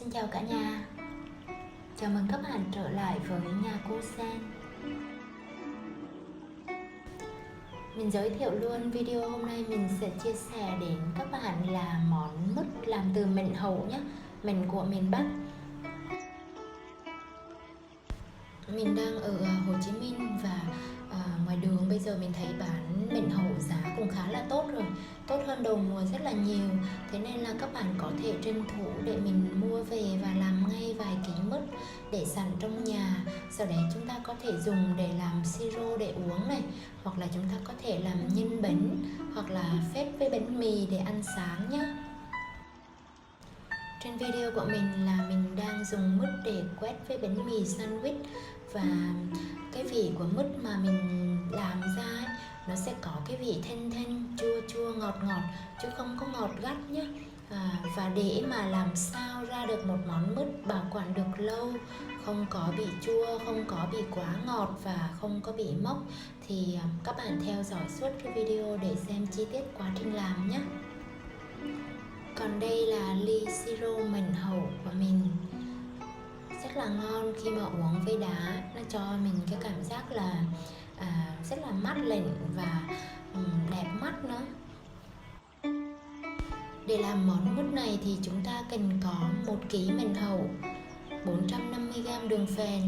Xin chào cả nhà. Chào mừng các bạn trở lại với nhà cô Sen. Mình giới thiệu luôn, video hôm nay mình sẽ chia sẻ đến các bạn là món mứt làm từ mệnh hậu nhé. Mệnh của miền Bắc. Mình đang ở Hồ Chí Minh và ngoài đường bây giờ mình thấy bán mệnh hậu giá cũng khá là tốt rồi, tốt hơn đầu mùa rất là nhiều. Thế nên là các bạn có thể tranh thủ để mình mua về và làm ngay vài ký mứt để sẵn trong nhà. Sau đấy chúng ta có thể dùng để làm siro để uống này, hoặc là chúng ta có thể làm nhân bánh, hoặc là phết với bánh mì để ăn sáng nhé. Trên video của mình là mình đang dùng mứt để quét với bánh mì sandwich. Và cái vị của mứt mà mình làm ra ấy, nó sẽ có cái vị thanh thanh, chua chua, ngọt ngọt, chứ không có ngọt gắt nhé. Và để mà làm sao ra được một món mứt bảo quản được lâu, không có bị chua, không có bị quá ngọt và không có bị mốc, thì các bạn theo dõi suốt cái video để xem chi tiết quá trình làm nhé. Còn đây là ly siro mệnh hậu của mình, rất là ngon khi mà uống với đá. Nó cho mình cái cảm giác là rất là mát lạnh và đẹp mắt nữa. Để làm món mứt này thì chúng ta cần có 1 kg mệnh hậu, 450g đường phèn,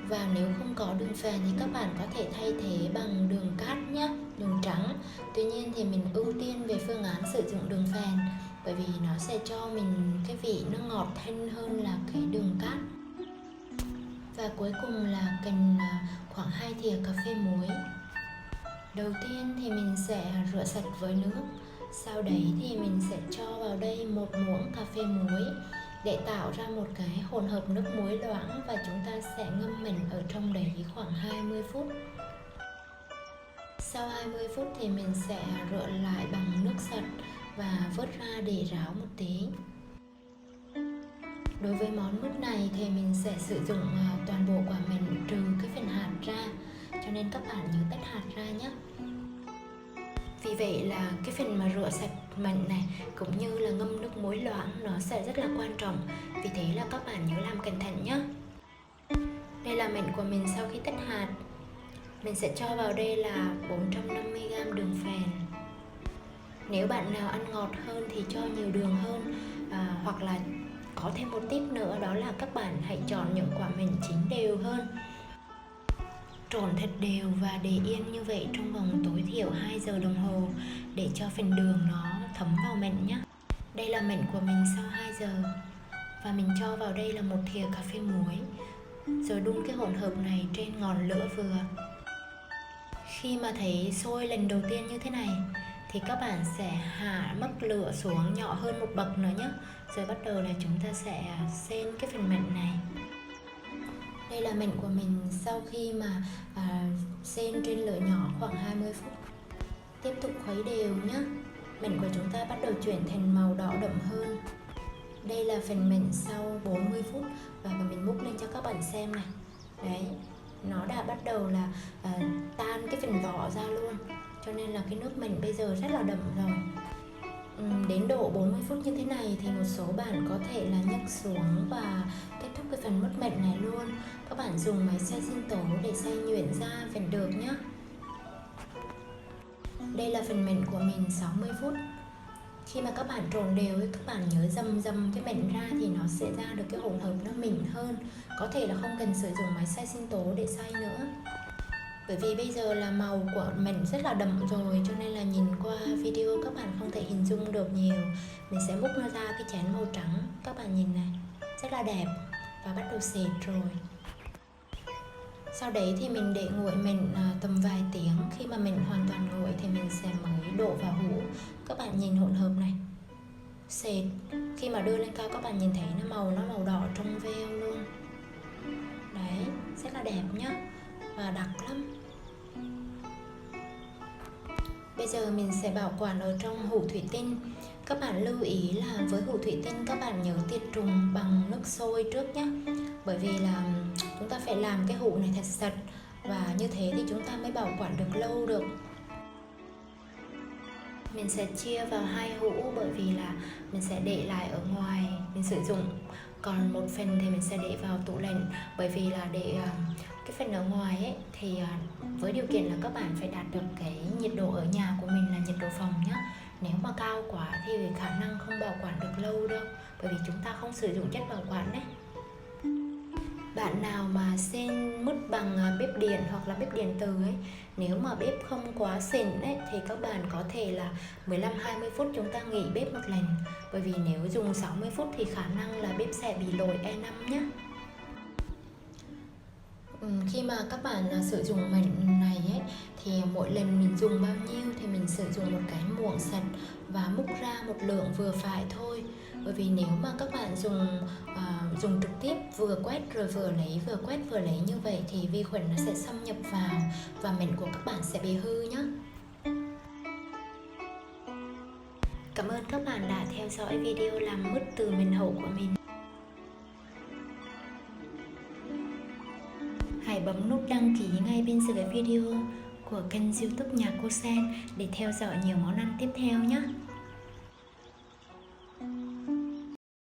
và nếu không có đường phèn thì các bạn có thể thay thế bằng đường cát nhé, đường trắng. Tuy nhiên thì mình ưu tiên về phương án sử dụng đường phèn, bởi vì nó sẽ cho mình cái vị nó ngọt thanh hơn là cái đường cát. Và cuối cùng là cần khoảng 2 thìa cà phê muối. Đầu tiên thì mình sẽ rửa sạch với nước. Sau đấy thì mình sẽ cho vào đây 1 muỗng cà phê muối để tạo ra một cái hỗn hợp nước muối loãng, và chúng ta sẽ ngâm mình ở trong đấy khoảng 20 phút. Sau 20 phút thì mình sẽ rửa lại bằng nước sạch và vớt ra để ráo một tí. Đối với món mứt này thì mình sẽ sử dụng toàn bộ quả mệnh trừ cái phần hạt ra, cho nên các bạn nhớ tách hạt ra nhé. Vì vậy là cái phần mà rửa sạch mệnh này cũng như là ngâm nước muối loãng nó sẽ rất là quan trọng. Vì thế là các bạn nhớ làm cẩn thận nhé. Đây là mệnh của mình sau khi tách hạt. Mình sẽ cho vào đây là 450g đường phèn. Nếu bạn nào ăn ngọt hơn thì cho nhiều đường hơn, hoặc là có thêm một tip nữa, đó là các bạn hãy chọn những quả mệnh chín đều hơn. Trộn thật đều và để yên như vậy trong vòng tối thiểu 2 giờ đồng hồ để cho phần đường nó thấm vào mệnh nhé. Đây là mệnh của mình sau 2 giờ. Và mình cho vào đây là 1 thìa cà phê muối. Rồi đun cái hỗn hợp này trên ngọn lửa vừa. Khi mà thấy sôi lần đầu tiên như thế này thì các bạn sẽ hạ mức lửa xuống nhỏ hơn 1 bậc nữa nhé. Rồi bắt đầu là chúng ta sẽ xên cái phần mệnh này. Đây là mệnh của mình sau khi mà xên trên lửa nhỏ khoảng 20 phút. Tiếp tục khuấy đều nhé. Mệnh của chúng ta bắt đầu chuyển thành màu đỏ đậm hơn. Đây là phần mệnh sau 40 phút và mình múc lên cho các bạn xem này. Đấy, nó đã bắt đầu là tan cái phần vỏ ra luôn, cho nên là cái nước mệnh bây giờ rất là đậm rồi. Đến độ 40 phút như thế này thì một số bạn có thể là nhấc xuống và kết thúc cái phần mứt mệnh này luôn. Các bạn dùng máy xay sinh tố để xay nhuyễn ra vẫn được nhé. Đây là phần mệnh của mình 60 phút. Khi mà các bạn trộn đều các bạn nhớ dầm cái mệnh ra thì nó sẽ ra được cái hỗn hợp nó mịn hơn. Có thể là không cần sử dụng máy xay sinh tố để xay nữa, bởi vì bây giờ là màu của mình rất là đậm rồi, cho nên là nhìn qua video các bạn không thể hình dung được nhiều. Mình sẽ múc nó ra cái chén màu trắng, các bạn nhìn này, rất là đẹp và bắt đầu sệt rồi. Sau đấy thì mình để nguội mình tầm vài tiếng. Khi mà mình hoàn toàn nguội thì mình sẽ mới đổ vào hũ. Các bạn nhìn hỗn hợp này, sệt. Khi mà đưa lên cao các bạn nhìn thấy nó màu đỏ trong veo luôn. Đấy, rất là đẹp nhá, và đặc lắm. Bây giờ mình sẽ bảo quản ở trong hũ thủy tinh. Các bạn lưu ý là với hũ thủy tinh các bạn nhớ tiệt trùng bằng nước sôi trước nhé. Bởi vì là chúng ta phải làm cái hũ này thật sạch, và như thế thì chúng ta mới bảo quản được lâu được. mình sẽ chia vào hai hũ, bởi vì là mình sẽ để lại ở ngoài mình sử dụng, còn một phần thì mình sẽ để vào tủ lạnh. Bởi vì là để cái phần ở ngoài ấy thì với điều kiện là các bạn phải đạt được cái nhiệt độ ở nhà của mình là nhiệt độ phòng nhé. Nếu mà cao quá thì khả năng không bảo quản được lâu đâu, bởi vì chúng ta không sử dụng chất bảo quản đấy. Bạn nào mà xin mứt bằng bếp điện hoặc là bếp điện từ ấy, nếu mà bếp không quá xịn ấy thì các bạn có thể là 15-20 phút chúng ta nghỉ bếp một lần. Bởi vì nếu dùng 60 phút thì khả năng là bếp sẽ bị lỗi E5 nhé. Khi mà các bạn sử dụng mảnh này ấy, thì mỗi lần mình dùng bao nhiêu thì mình sử dụng một cái muỗng sạch và múc ra một lượng vừa phải thôi. Bởi vì nếu mà các bạn dùng trực tiếp vừa quét rồi vừa lấy, vừa quét vừa lấy như vậy thì vi khuẩn nó sẽ xâm nhập vào và mảnh của các bạn sẽ bị hư nhé. Cảm ơn các bạn đã theo dõi video làm mứt từ mình hậu của mình. Hãy bấm nút đăng ký ngay bên dưới video của kênh YouTube Nhà Cô Sen để theo dõi nhiều món ăn tiếp theo nhé.